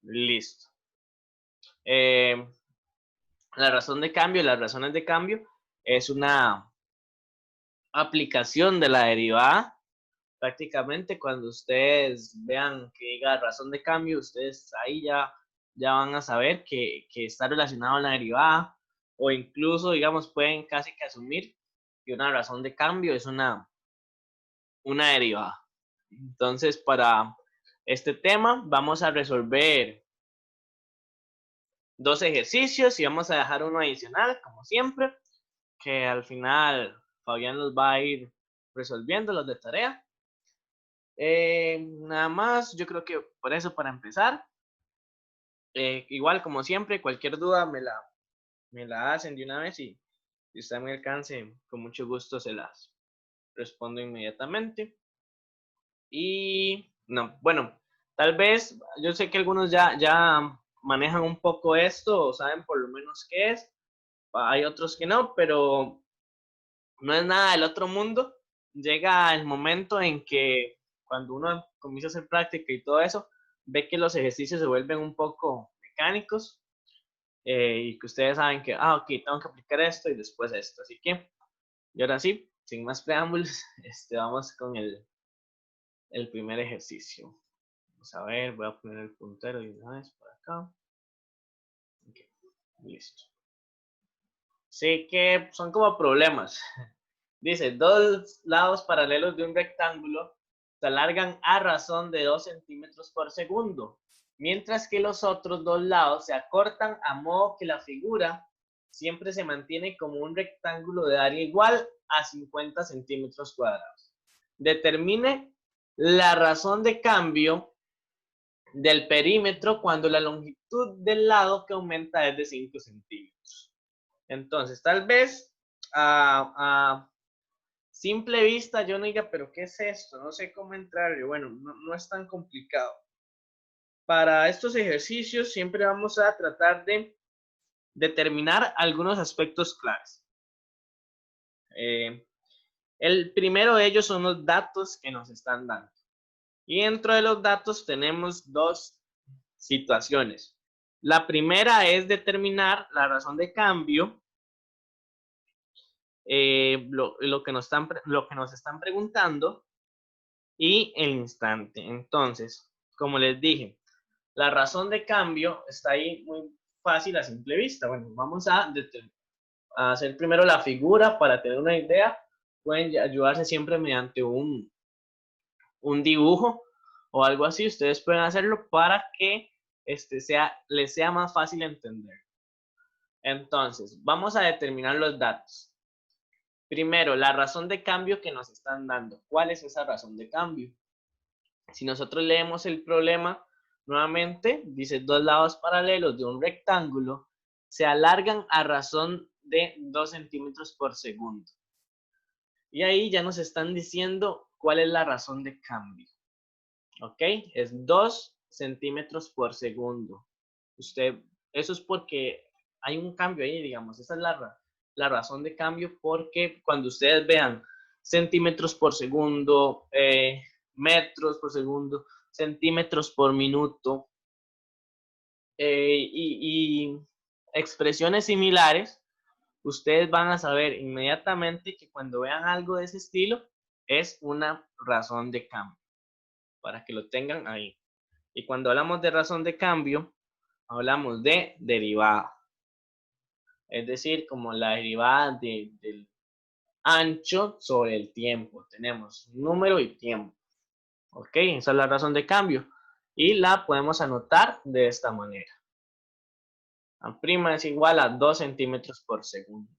Listo. Eh, la razón de cambio, las razones de cambio es una aplicación de la derivada. Prácticamente cuando ustedes vean que diga razón de cambio, ustedes ahí ya van a saber que está relacionado a la derivada, o incluso, digamos, pueden casi que asumir que una razón de cambio es una derivada. Entonces, para este tema vamos a resolver dos ejercicios y vamos a dejar uno adicional, como siempre, que al final Fabián los va a ir resolviendo los de tarea. Nada más, yo creo que por eso, para empezar, igual como siempre, cualquier duda me la hacen de una vez y si está en mi alcance, con mucho gusto se las respondo inmediatamente. Y no, bueno, tal vez, yo sé que algunos ya manejan un poco esto o saben por lo menos qué es, hay otros que no, pero no es nada del otro mundo. Llega el momento en que cuando uno comienza a hacer práctica y todo eso, ve que los ejercicios se vuelven un poco mecánicos, y que ustedes saben que, ok, tengo que aplicar esto y después esto. Así que, y ahora sí, sin más preámbulos, vamos con el primer ejercicio. Vamos a ver, voy a poner el puntero de una vez por acá. Okay, listo. Sé que son como problemas. Dice, dos lados paralelos de un rectángulo se alargan a razón de 2 centímetros por segundo, mientras que los otros dos lados se acortan a modo que la figura siempre se mantiene como un rectángulo de área igual a 50 centímetros cuadrados. Determine la razón de cambio del perímetro cuando la longitud del lado que aumenta es de 5 centímetros. Entonces, tal vez a simple vista yo no diga, pero ¿qué es esto? No sé cómo entrarle. Bueno, no es tan complicado. Para estos ejercicios siempre vamos a tratar de determinar algunos aspectos claves. El primero de ellos son los datos que nos están dando. Y dentro de los datos tenemos dos situaciones. La primera es determinar la razón de cambio, lo que nos están preguntando, y el instante. Entonces, como les dije, la razón de cambio está ahí muy fácil a simple vista. Bueno, vamos a hacer primero la figura para tener una idea. Pueden ayudarse siempre mediante un dibujo o algo así. Ustedes pueden hacerlo para que les sea más fácil entender. Entonces, vamos a determinar los datos. Primero, la razón de cambio que nos están dando. ¿Cuál es esa razón de cambio? Si nosotros leemos el problema, nuevamente dice dos lados paralelos de un rectángulo se alargan a razón de 2 centímetros por segundo. Y ahí ya nos están diciendo cuál es la razón de cambio. ¿Ok? Es 2 centímetros por segundo. Eso es porque hay un cambio ahí, digamos. Esa es la razón de cambio, porque cuando ustedes vean centímetros por segundo, metros por segundo, centímetros por minuto, y expresiones similares, ustedes van a saber inmediatamente que cuando vean algo de ese estilo es una razón de cambio, para que lo tengan ahí. Y cuando hablamos de razón de cambio, hablamos de derivada. Es decir, como la derivada del ancho sobre el tiempo. Tenemos número y tiempo. ¿Ok? Esa es la razón de cambio. Y la podemos anotar de esta manera. A' es igual a 2 centímetros por segundo.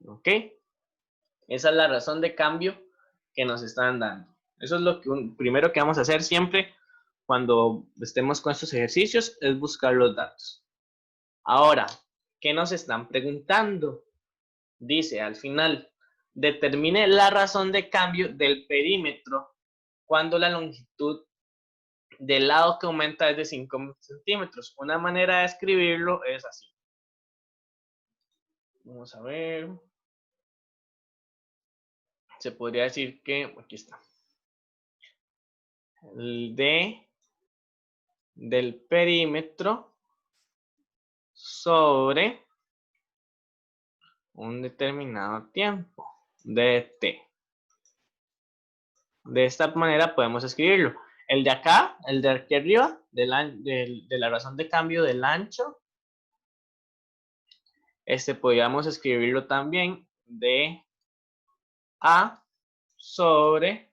¿Ok? Esa es la razón de cambio que nos están dando. Eso es lo primero que vamos a hacer siempre cuando estemos con estos ejercicios, es buscar los datos. Ahora, ¿qué nos están preguntando? Dice al final, determine la razón de cambio del perímetro cuando la longitud del lado que aumenta es de 5 centímetros. Una manera de escribirlo es así. Vamos a ver. Se podría decir que, aquí está, el de del perímetro sobre un determinado tiempo, dt. De esta manera podemos escribirlo. El de acá, el de aquí arriba, de la razón de cambio del ancho, podríamos escribirlo también de A sobre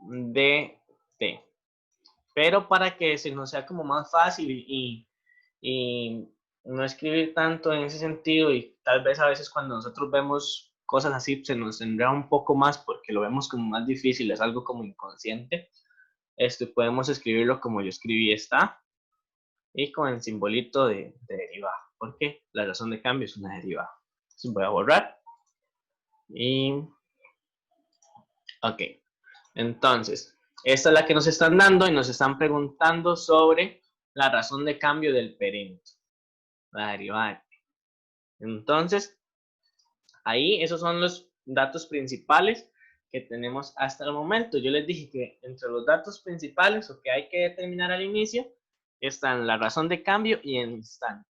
dt. Pero para que se nos sea como más fácil y no escribir tanto en ese sentido, y tal vez a veces cuando nosotros vemos cosas así se nos enreda un poco más porque lo vemos como más difícil, es algo como inconsciente. Podemos escribirlo como yo escribí esta y con el simbolito de derivada, porque la razón de cambio es una derivada. Entonces voy a borrar y ok. Entonces, esta es la que nos están dando y nos están preguntando sobre la razón de cambio del perímetro, la derivada. Entonces, ahí esos son los datos principales que tenemos hasta el momento. Yo les dije que entre los datos principales o que hay que determinar al inicio están la razón de cambio y el instante.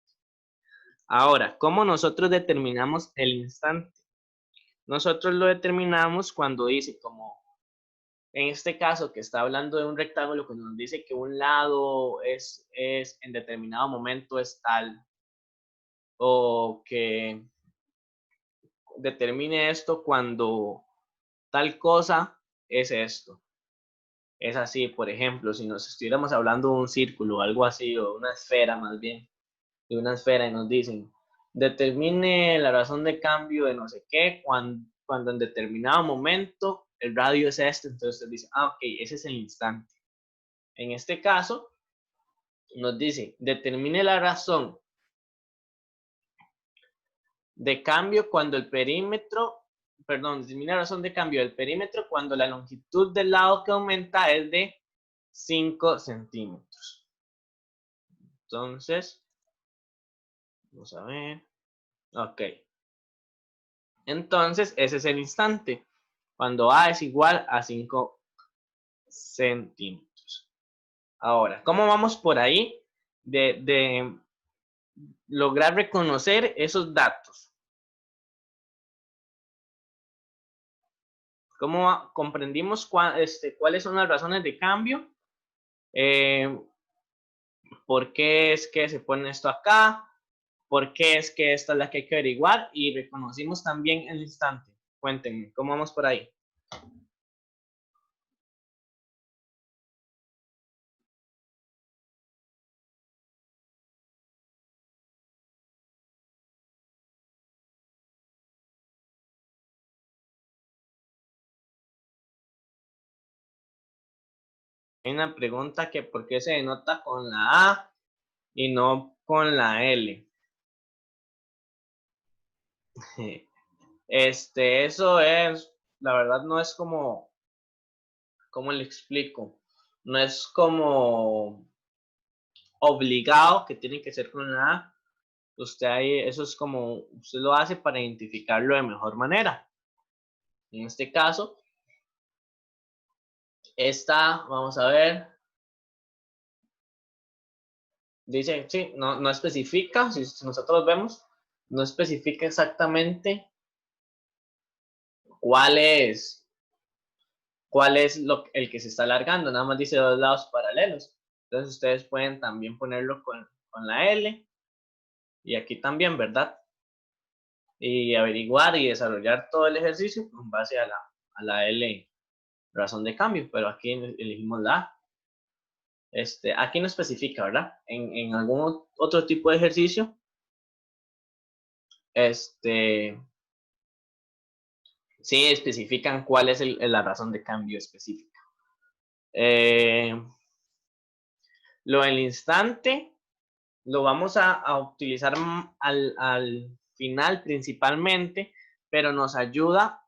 Ahora, ¿cómo nosotros determinamos el instante? Nosotros lo determinamos cuando dice, como en este caso que está hablando de un rectángulo, cuando nos dice que un lado es en determinado momento es tal, o que determine esto cuando tal cosa es esto. Es así, por ejemplo, si nos estuviéramos hablando de un círculo o algo así, o una esfera más bien, de una esfera y nos dicen, determine la razón de cambio de no sé qué cuando en determinado momento el radio es este, entonces usted dice, ok, ese es el instante. En este caso, nos dice, determine la razón de cambio cuando el perímetro, perdón, determine la razón de cambio del perímetro cuando la longitud del lado que aumenta es de 5 centímetros. Entonces, vamos a ver. Ok. Entonces, ese es el instante. Cuando A es igual a 5 centímetros. Ahora, ¿cómo vamos por ahí de lograr reconocer esos datos? ¿Cómo comprendimos cuáles son las razones de cambio? ¿Por qué es que se pone esto acá? ¿Por qué es que esta es la que hay que averiguar? Y reconocimos también el instante. Cuéntenme, ¿cómo vamos por ahí? Hay una pregunta que ¿por qué se denota con la A y no con la L? Eso es, la verdad no es como, ¿cómo le explico? No es como obligado que tiene que ser con la A. Usted ahí, eso es como, usted lo hace para identificarlo de mejor manera. En este caso, esta, vamos a ver, dice, sí, no especifica, si nosotros vemos, no especifica exactamente cuál es el que se está alargando, nada más dice dos lados paralelos. Entonces ustedes pueden también ponerlo con la L y aquí también, ¿verdad? Y averiguar y desarrollar todo el ejercicio con base a la L razón de cambio, pero aquí elegimos la A. Aquí no especifica, ¿verdad? En algún otro tipo de ejercicio, sí especifican cuál es la razón de cambio específica. Lo del instante lo vamos a utilizar al final principalmente, pero nos ayuda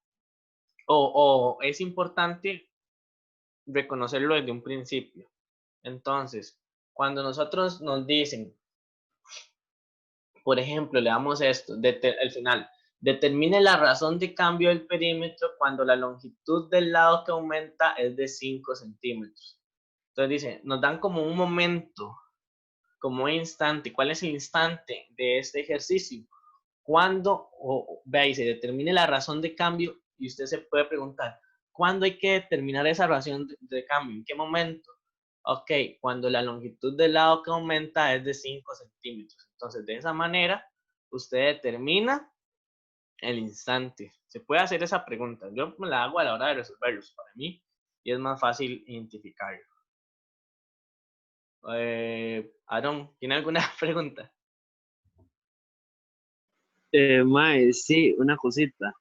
o es importante reconocerlo desde un principio. Entonces, cuando nosotros nos dicen, por ejemplo, le damos esto, al final, determine la razón de cambio del perímetro cuando la longitud del lado que aumenta es de 5 centímetros. Entonces dice, nos dan como un momento, como un instante. ¿Cuál es el instante de este ejercicio? Cuando, vea, y se determine la razón de cambio y usted se puede preguntar, ¿cuándo hay que determinar esa razón de cambio? ¿En qué momento? Ok, cuando la longitud del lado que aumenta es de 5 centímetros. Entonces, de esa manera, usted determina el instante. Se puede hacer esa pregunta. Yo me la hago a la hora de resolverlos para mí y es más fácil identificarlo. Aaron, ¿tiene alguna pregunta? Mae, sí, una cosita.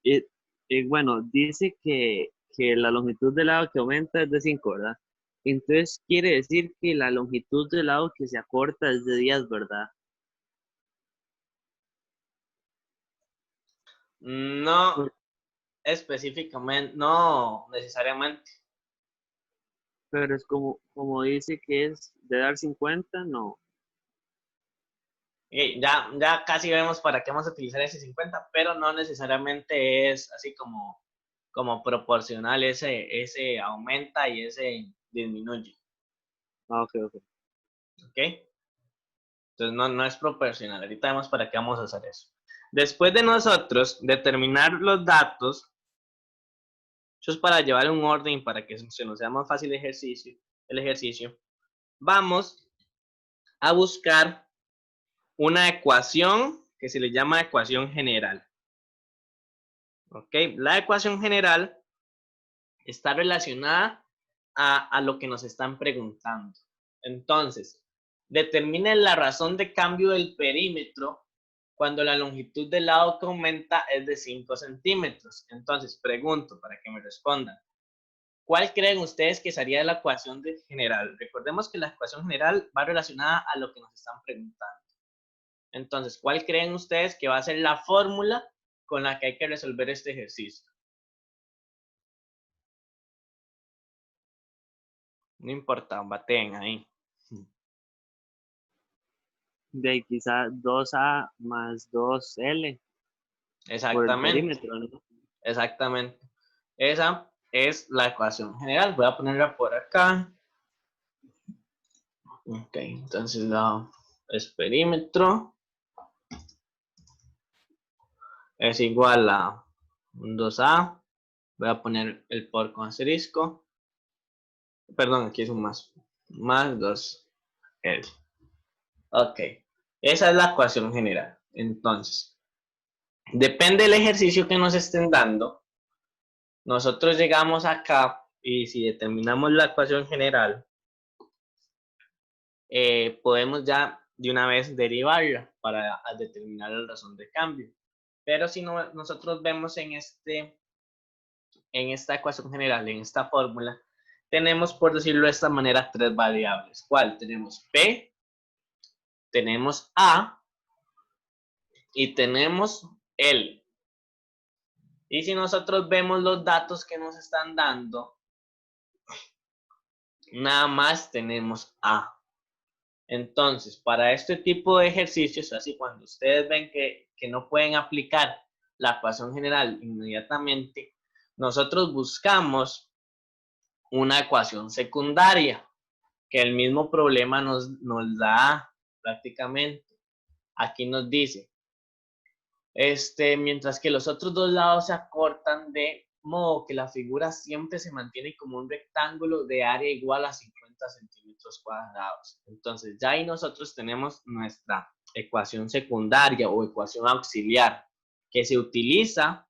Y, bueno, dice que la longitud del lado que aumenta es de 5, ¿verdad? Entonces quiere decir que la longitud del lado que se acorta es de 10, ¿verdad? No Por- específicamente, no necesariamente. Pero es como dice que es de dar 50, no. Ya casi vemos para qué vamos a utilizar ese 50, pero no necesariamente es así como proporcional, ese aumenta y ese disminuye, Ah, ok, ok. ¿ok? Entonces no es proporcional. Ahorita vemos para qué vamos a hacer eso. Después de nosotros determinar los datos, eso es para llevar un orden para que se nos sea más fácil el ejercicio, vamos a buscar una ecuación que se le llama ecuación general. ¿Ok? La ecuación general está relacionada a lo que nos están preguntando. Entonces, determinen la razón de cambio del perímetro cuando la longitud del lado que aumenta es de 5 centímetros. Entonces, pregunto para que me respondan. ¿Cuál creen ustedes que sería la ecuación general? Recordemos que la ecuación general va relacionada a lo que nos están preguntando. Entonces, ¿cuál creen ustedes que va a ser la fórmula con la que hay que resolver este ejercicio? No importa, baten ahí. De ahí quizá 2A más 2L por el Exactamente, perímetro, ¿no? exactamente. Esa es la ecuación general. Voy a ponerla por acá. Ok, entonces la es perímetro es igual a 2A. Voy a poner el por con asterisco. Perdón, aquí es un más 2L. Ok, esa es la ecuación general. Entonces, depende del ejercicio que nos estén dando. Nosotros llegamos acá y si determinamos la ecuación general, podemos ya de una vez derivarla para determinar la razón de cambio. Pero si no, nosotros vemos en esta ecuación general, en esta fórmula, tenemos, por decirlo de esta manera, tres variables. ¿Cuál? Tenemos P, tenemos A y tenemos L. Y si nosotros vemos los datos que nos están dando, nada más tenemos A. Entonces, para este tipo de ejercicios, así cuando ustedes ven que no pueden aplicar la ecuación general inmediatamente, nosotros buscamos una ecuación secundaria, que el mismo problema nos da prácticamente. Aquí nos dice, mientras que los otros dos lados se acortan de modo que la figura siempre se mantiene como un rectángulo de área igual a 50 centímetros cuadrados. Entonces ya ahí nosotros tenemos nuestra ecuación secundaria o ecuación auxiliar que se utiliza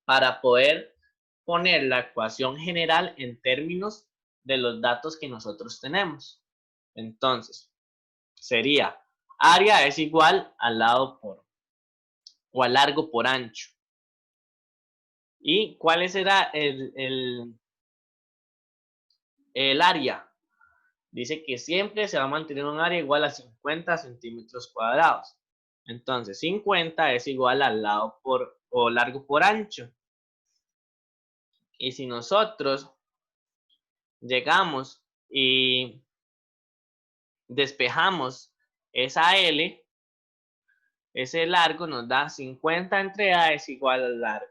para poder poner la ecuación general en términos de los datos que nosotros tenemos. Entonces, sería área es igual al lado por o al largo por ancho. ¿Y cuál será el área? Dice que siempre se va a mantener un área igual a 50 centímetros cuadrados. Entonces, 50 es igual al lado por o largo por ancho. Y si nosotros llegamos y despejamos esa L, ese largo nos da 50 entre A es igual al largo.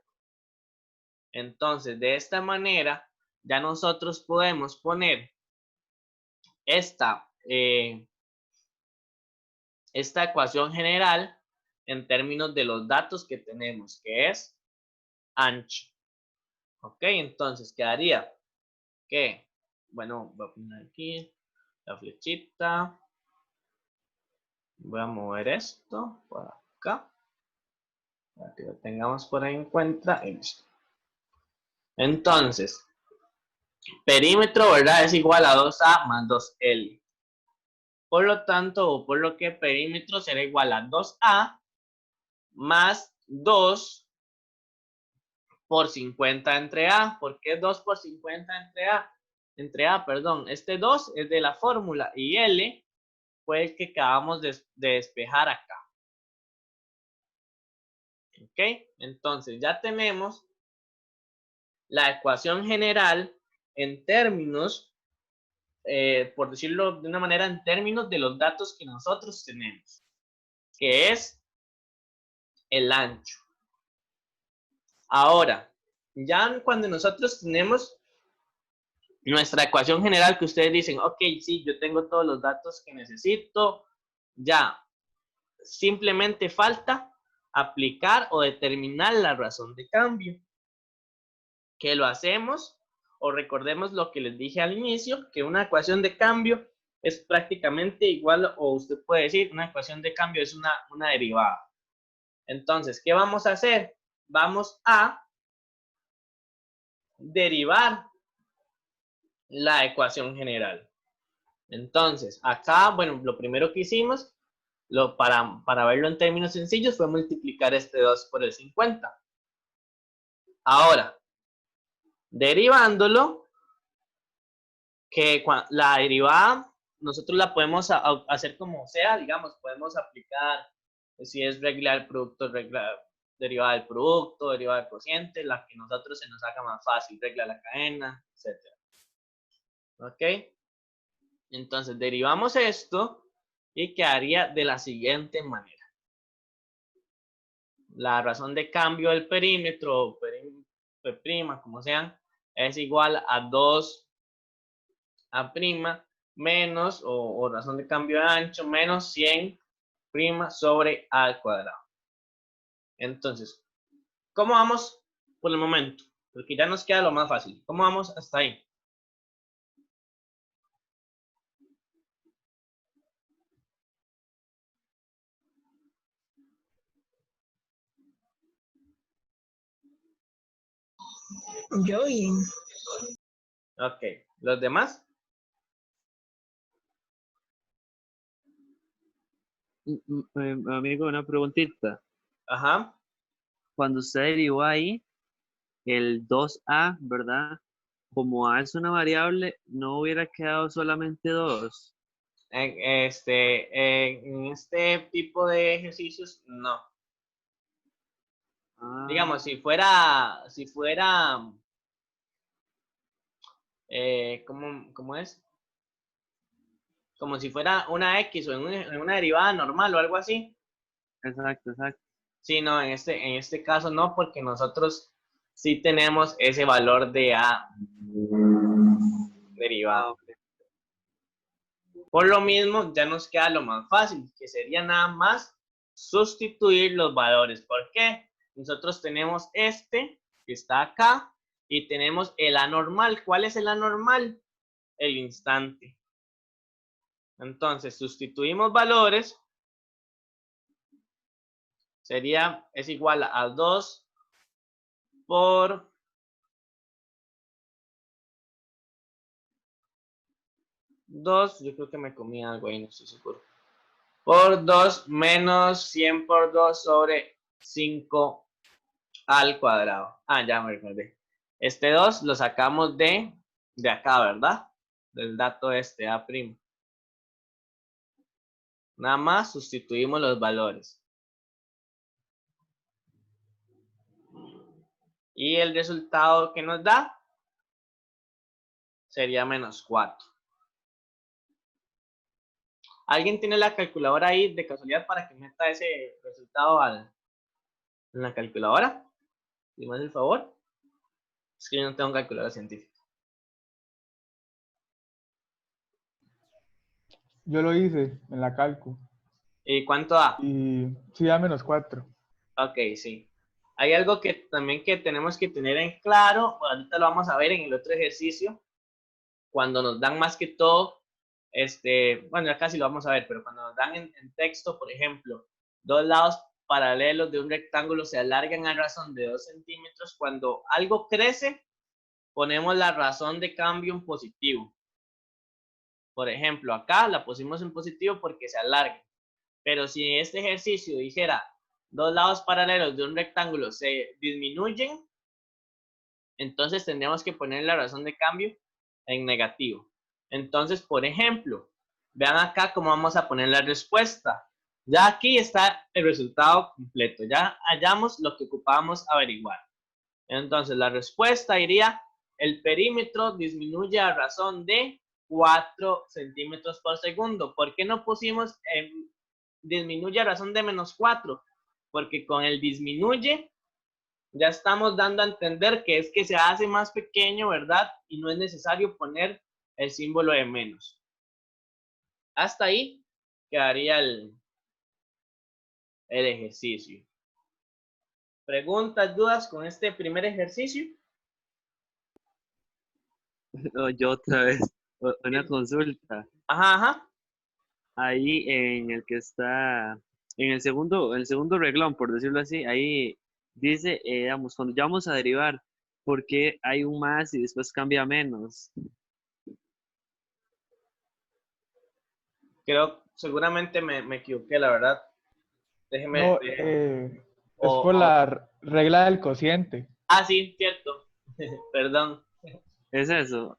Entonces, de esta manera, ya nosotros podemos poner esta ecuación general en términos de los datos que tenemos, que es ancho. Ok, entonces quedaría que, bueno, voy a poner aquí la flechita. Voy a mover esto por acá, para que lo tengamos por ahí en cuenta. Entonces, perímetro, ¿verdad? Es igual a 2A más 2L. Por lo tanto, o por lo que perímetro será igual a 2A más 2 por 50 entre A. ¿Por qué 2 por 50 entre A? Entre A, perdón. Este 2 es de la fórmula y L fue el que acabamos de despejar acá. ¿Ok? Entonces ya tenemos la ecuación general en términos, por decirlo de una manera, en términos de los datos que nosotros tenemos, que es el ancho. Ahora, ya cuando nosotros tenemos nuestra ecuación general, que ustedes dicen, ok, sí, yo tengo todos los datos que necesito, ya simplemente falta aplicar o determinar la razón de cambio. Que lo hacemos, o recordemos lo que les dije al inicio, que una ecuación de cambio es prácticamente igual, o usted puede decir, una ecuación de cambio es una derivada. Entonces, ¿qué vamos a hacer? Vamos a derivar la ecuación general. Entonces, acá, bueno, lo primero que hicimos, para verlo en términos sencillos, fue multiplicar este 2 por el 50. Ahora, derivándolo, que la derivada nosotros la podemos hacer como sea, digamos, podemos aplicar si es regla del producto, regla derivada del producto, derivada del cociente, la que nosotros se nos haga más fácil, regla de la cadena, etc. ¿Ok? Entonces derivamos esto y quedaría de la siguiente manera. La razón de cambio del perímetro, P', como sean, es igual a 2 a' menos, o razón de cambio de ancho, menos 100' sobre a al cuadrado. Entonces, ¿cómo vamos por el momento? Porque ya nos queda lo más fácil. ¿Cómo vamos hasta ahí? Yo bien. Ok. ¿Los demás? Amigo, una preguntita. Ajá. Cuando usted derivó ahí el 2A, ¿verdad? Como A es una variable, no hubiera quedado solamente 2. En este tipo de ejercicios, no. Ah, Digamos, si fuera, ¿cómo es? Como si fuera una X o en una derivada normal o algo así. exacto, exacto. Sí, no, en este caso no, porque nosotros sí tenemos ese valor de A Ah, derivado. ok. Por lo mismo, ya nos queda lo más fácil, que sería nada más sustituir los valores. ¿Por qué? Nosotros tenemos este, que está acá, y tenemos el anormal. ¿Cuál es el anormal? El instante. Entonces, sustituimos valores. Es igual a 2 por 2, yo creo que me comí algo ahí, no estoy seguro. Por 2 menos 100 por 2 sobre 5 al cuadrado. Ah, ya me recordé. Este 2 lo sacamos de acá, ¿verdad? Del dato este, A'. Nada más sustituimos los valores. Y el resultado que nos da sería menos 4. ¿Alguien tiene la calculadora ahí de casualidad para que meta ese resultado en la calculadora? Si me hace el favor. Es que yo no tengo calculadora científica. yo lo hice en la calco. ¿Y cuánto da? Y sí da -4. Ok, sí. Hay algo que también que tenemos que tener en claro, ahorita lo vamos a ver en el otro ejercicio, cuando nos dan más que todo, bueno, ya casi lo vamos a ver, pero cuando nos dan en texto, por ejemplo, dos lados paralelos de un rectángulo se alargan a razón de 2 centímetros, cuando algo crece, ponemos la razón de cambio en positivo. Por ejemplo, acá la pusimos en positivo porque se alarga. Pero si este ejercicio dijera dos lados paralelos de un rectángulo se disminuyen, entonces tendríamos que poner la razón de cambio en negativo. Entonces, por ejemplo, vean acá cómo vamos a poner la respuesta. Ya aquí está el resultado completo. Ya hallamos lo que ocupábamos averiguar. Entonces, la respuesta iría, el perímetro disminuye a razón de 4 centímetros por segundo. ¿Por qué no pusimos disminuye a razón de -4? Porque con el disminuye ya estamos dando a entender que es que se hace más pequeño, ¿verdad? Y no es necesario poner el símbolo de menos. Hasta ahí quedaría el ejercicio. ¿Preguntas, dudas con este primer ejercicio? Yo otra vez, una consulta. Ajá, ajá. Ahí en el que está, en el segundo reglón, por decirlo así, ahí dice, digamos, cuando ya vamos a derivar, ¿por qué hay un más y después cambia a menos? Creo, seguramente me equivoqué, la verdad. Déjeme, No, es por la regla del cociente. sí, cierto. Perdón. ¿Es eso?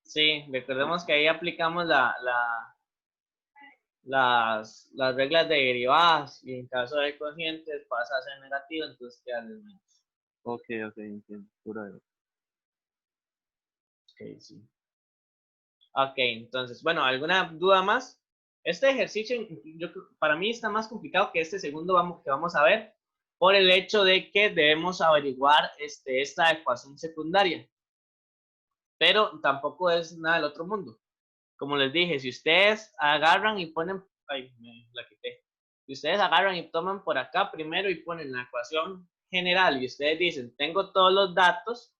Sí, recordemos que ahí aplicamos las reglas de derivadas y en caso de cocientes pasa a ser negativo, entonces queda el menos. Ok, entiendo. Pura de- Ok, sí. Ok, entonces, bueno, ¿alguna duda más? Este ejercicio para mí está más complicado que este segundo que vamos a ver por el hecho de que debemos averiguar esta ecuación secundaria, pero tampoco es nada del otro mundo. Como les dije, si ustedes agarran y ponen, ay, me la quité. Si ustedes agarran y toman por acá primero y ponen la ecuación general y ustedes dicen, tengo todos los datos,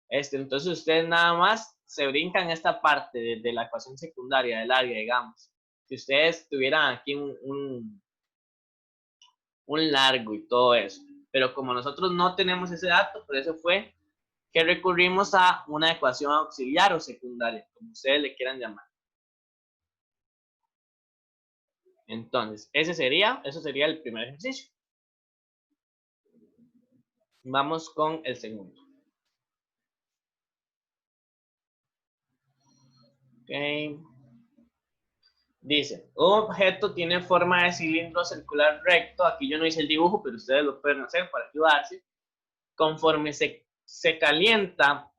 entonces ustedes nada más se brincan esta parte de la ecuación secundaria del área, digamos. Si ustedes tuvieran aquí un largo y todo eso, pero como nosotros no tenemos ese dato, por eso fue que recurrimos a una ecuación auxiliar o secundaria, como ustedes le quieran llamar. Entonces, eso sería el primer ejercicio. Vamos con el segundo. Okay. Dice, un objeto tiene forma de cilindro circular recto. Aquí yo no hice el dibujo, pero ustedes lo pueden hacer para ayudarse. Conforme se calienta,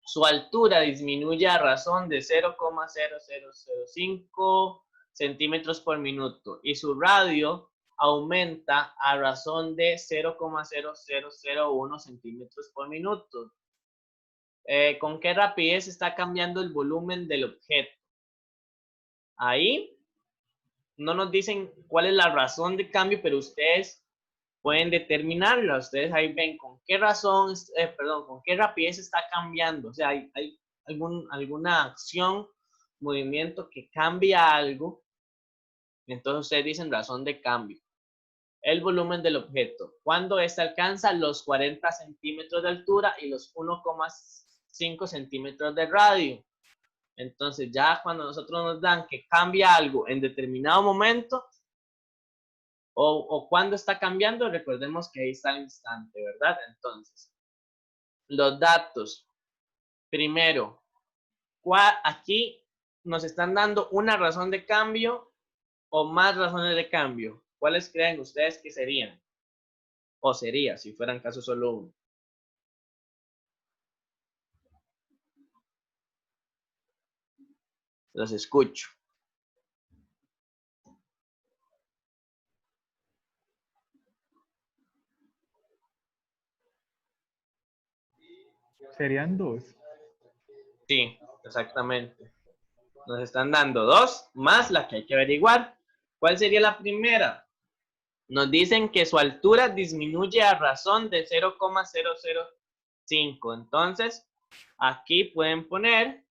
su altura disminuye a razón de 0,0005 centímetros por minuto y su radio aumenta a razón de 0,0001 centímetros por minuto. ¿Con qué rapidez está cambiando el volumen del objeto? Ahí no nos dicen cuál es la razón de cambio, pero ustedes pueden determinarla. Ustedes ahí ven con qué razón, con qué rapidez está cambiando. O sea, hay alguna acción, movimiento que cambia algo. Entonces ustedes dicen razón de cambio. El volumen del objeto. Cuando éste alcanza los 40 centímetros de altura y los 1,5 centímetros de radio. Entonces ya cuando nosotros nos dan que cambia algo en determinado momento o cuando está cambiando, recordemos que ahí está el instante, ¿verdad? Entonces, los datos. Primero, aquí nos están dando una razón de cambio o más razones de cambio. ¿Cuáles creen ustedes que serían? O sería, si fueran caso solo uno. Los escucho. Serían 2. Sí, exactamente. Nos están dando 2 más la que hay que averiguar. ¿Cuál sería la primera? Nos dicen que su altura disminuye a razón de 0,005. Entonces, aquí pueden poner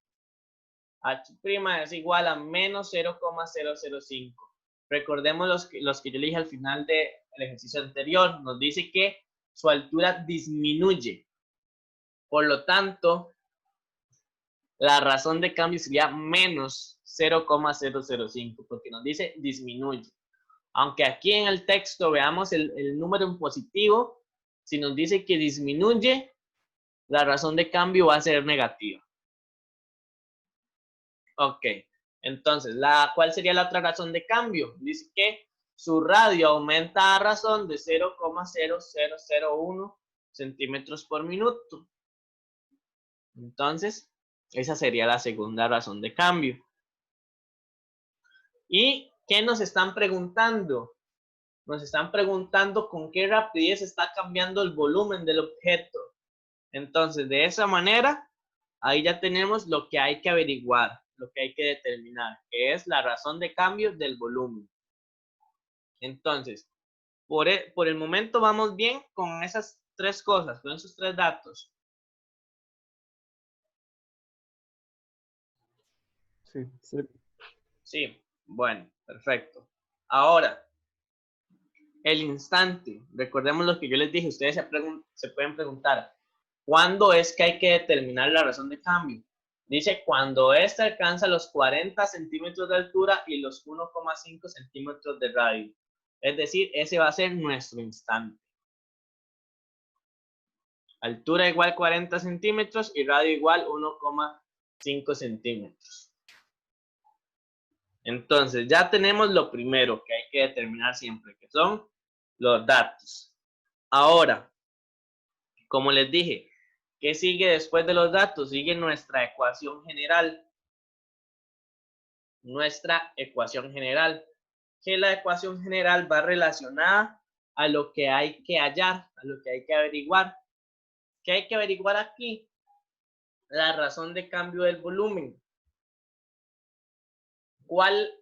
h' es igual a menos 0,005. Recordemos los que yo le dije al final del ejercicio anterior. Nos dice que su altura disminuye. Por lo tanto, la razón de cambio sería menos 0,005, porque nos dice disminuye. Aunque aquí en el texto veamos el número en positivo, si nos dice que disminuye, la razón de cambio va a ser negativa. Ok, entonces, ¿cuál sería la otra razón de cambio? Dice que su radio aumenta a razón de 0,0001 centímetros por minuto. Entonces, esa sería la segunda razón de cambio. ¿Y qué nos están preguntando? Nos están preguntando con qué rapidez está cambiando el volumen del objeto. Entonces, de esa manera, ahí ya tenemos lo que hay que averiguar, lo que hay que determinar, que es la razón de cambio del volumen. Entonces, por el momento vamos bien con esas tres cosas, con esos tres datos. Sí. Sí, bueno, perfecto. Ahora, el instante. Recordemos lo que yo les dije. Ustedes se pueden preguntar, ¿cuándo es que hay que determinar la razón de cambio? Dice, cuando ésta alcanza los 40 centímetros de altura y los 1,5 centímetros de radio. Es decir, ese va a ser nuestro instante. Altura igual 40 centímetros y radio igual 1,5 centímetros. Entonces, ya tenemos lo primero que hay que determinar siempre, que son los datos. Ahora, como les dije, ¿qué sigue después de los datos? Sigue nuestra ecuación general. Nuestra ecuación general. Que la ecuación general va relacionada a lo que hay que hallar, a lo que hay que averiguar. ¿Qué hay que averiguar aquí? La razón de cambio del volumen. ¿Cuál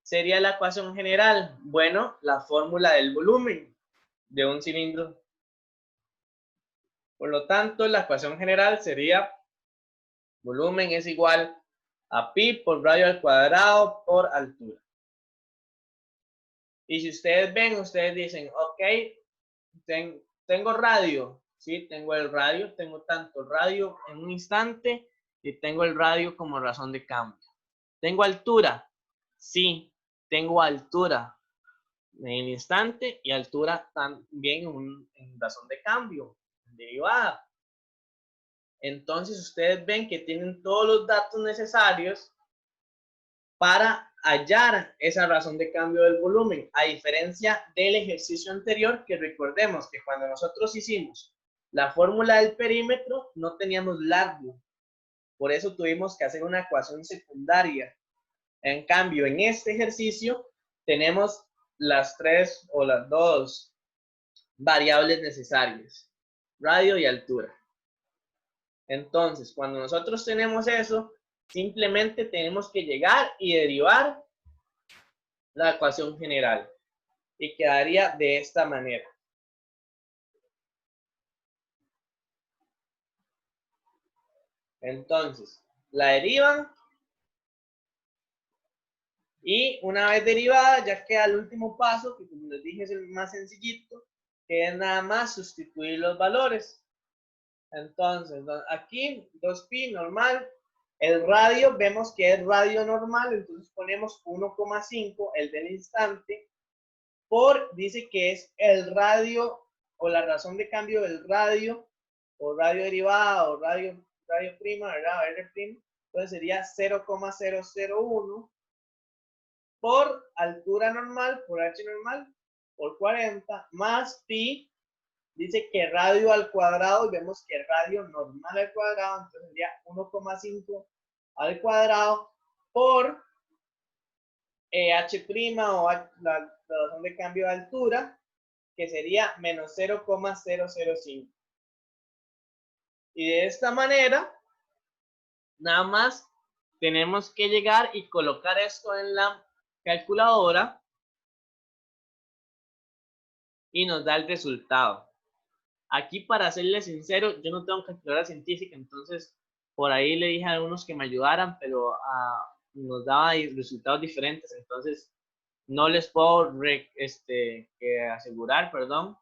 sería la ecuación general? Bueno, la fórmula del volumen de un cilindro. Por lo tanto, la ecuación general sería volumen es igual a pi por radio al cuadrado por altura. Y si ustedes ven, ustedes dicen, ok, tengo radio. Sí, tengo el radio, tengo tanto radio en un instante y tengo el radio como razón de cambio. ¿Tengo altura? Sí, tengo altura en el instante y altura también en razón de cambio, en derivada. Entonces ustedes ven que tienen todos los datos necesarios para hallar esa razón de cambio del volumen, a diferencia del ejercicio anterior, que recordemos que cuando nosotros hicimos la fórmula del perímetro no teníamos largo, por eso tuvimos que hacer una ecuación secundaria. En cambio, en este ejercicio tenemos las tres o las dos variables necesarias, radio y altura. Entonces, cuando nosotros tenemos eso, simplemente tenemos que llegar y derivar la ecuación general. Y quedaría de esta manera. Entonces, la derivan. Y una vez derivada, ya queda el último paso, que como les dije es el más sencillito, que es nada más sustituir los valores. Entonces, aquí 2pi normal. El radio, vemos que es radio normal, entonces ponemos 1,5, el del instante, por, dice que es el radio, o la razón de cambio del radio, o radio derivada, o radio prima, ¿verdad? R prima. Entonces sería 0,001 por altura normal, por h normal, por 40, más pi. Dice que radio al cuadrado, y vemos que radio normal al cuadrado, entonces sería 1,5 al cuadrado por h' o la razón de cambio de altura, que sería menos 0,005. Y de esta manera, nada más tenemos que llegar y colocar esto en la calculadora y nos da el resultado. Aquí, para serles sincero, yo no tengo calculadora científica, entonces por ahí le dije a algunos que me ayudaran, pero nos daba resultados diferentes, entonces no les puedo asegurar, perdón,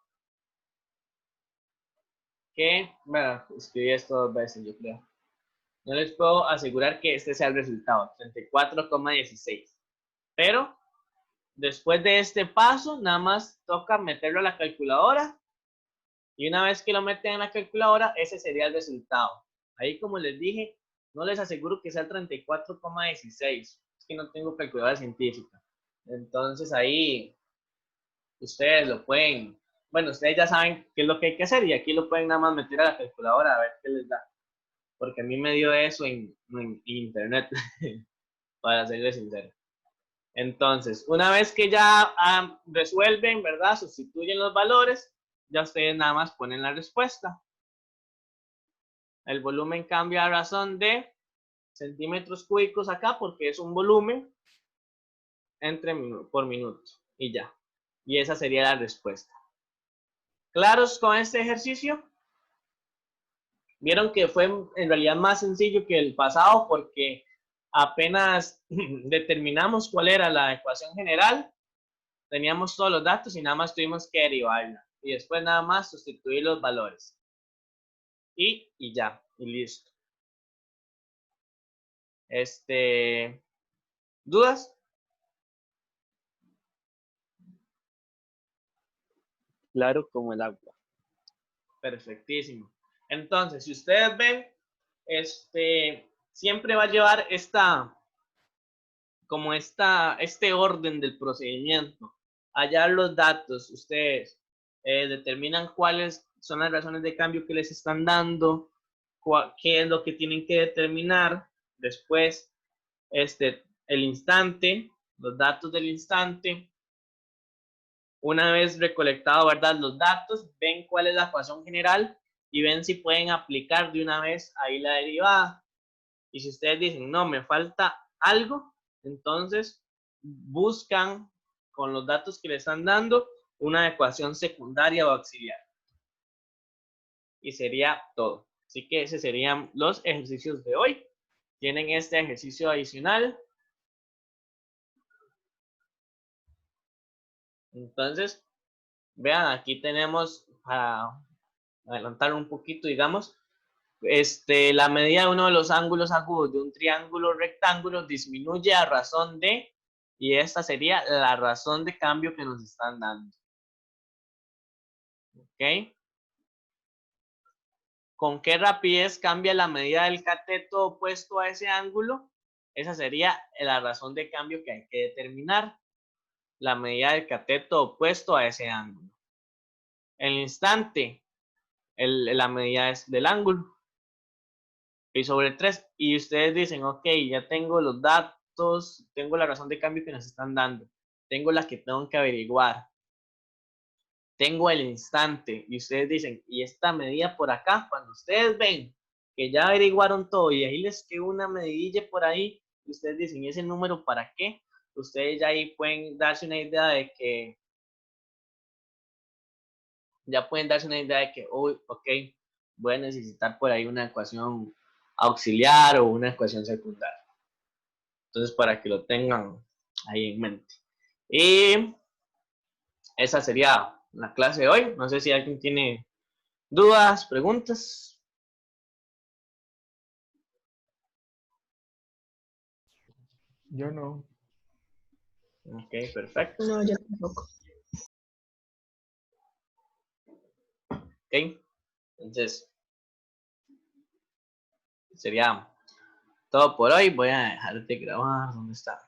que, bueno, escribí esto 2 veces, yo creo. No les puedo asegurar que este sea el resultado, 34,16. Pero después de este paso, nada más toca meterlo a la calculadora. Y una vez que lo meten en la calculadora, ese sería el resultado. Ahí, como les dije, no les aseguro que sea el 34,16. Es que no tengo calculadora científica. Entonces ahí ustedes lo pueden, bueno, ustedes ya saben qué es lo que hay que hacer y aquí lo pueden nada más meter a la calculadora a ver qué les da. Porque a mí me dio eso en internet, para serles sincero. Entonces, una vez que ya resuelven, ¿verdad? Sustituyen los valores, ya ustedes nada más ponen la respuesta. El volumen cambia a razón de centímetros cúbicos acá porque es un volumen por minuto y ya. Y esa sería la respuesta. ¿Claros con este ejercicio? Vieron que fue en realidad más sencillo que el pasado porque apenas determinamos cuál era la ecuación general, teníamos todos los datos y nada más tuvimos que derivarla. Y después nada más sustituir los valores. Y ya, y listo. ¿Dudas? Claro como el agua. Perfectísimo. Entonces, si ustedes ven, siempre va a llevar este orden del procedimiento. Hallar los datos, ustedes determinan cuáles son las razones de cambio que les están dando, qué es lo que tienen que determinar, después el instante, los datos del instante. Una vez recolectado, ¿verdad?, los datos, ven cuál es la ecuación general y ven si pueden aplicar de una vez ahí la derivada. Y si ustedes dicen, no, me falta algo, entonces buscan con los datos que le están dando una ecuación secundaria o auxiliar. Y sería todo. Así que esos serían los ejercicios de hoy. Tienen este ejercicio adicional. Entonces, vean, aquí tenemos, para adelantar un poquito, digamos, la medida de uno de los ángulos agudos de un triángulo rectángulo disminuye a razón de, y esta sería la razón de cambio que nos están dando. ¿Ok? ¿Con qué rapidez cambia la medida del cateto opuesto a ese ángulo? Esa sería la razón de cambio que hay que determinar. La medida del cateto opuesto a ese ángulo. El instante, la medida es del ángulo. Y sobre 3, y ustedes dicen, ok, ya tengo los datos, tengo la razón de cambio que nos están dando, tengo la que tengo que averiguar, tengo el instante, y ustedes dicen, y esta medida por acá, cuando ustedes ven que ya averiguaron todo y ahí les quedó una medidilla por ahí, y ustedes dicen, ¿y ese número para qué? Ustedes ya ahí pueden darse una idea de que, uy, ok, voy a necesitar por ahí una ecuación auxiliar o una ecuación secundaria. Entonces, para que lo tengan ahí en mente. Y esa sería la clase de hoy. No sé si alguien tiene dudas, preguntas. Yo no. Ok, perfecto. No, yo tampoco. Ok, entonces sería todo por hoy. Voy a dejar de grabar. ¿Dónde está?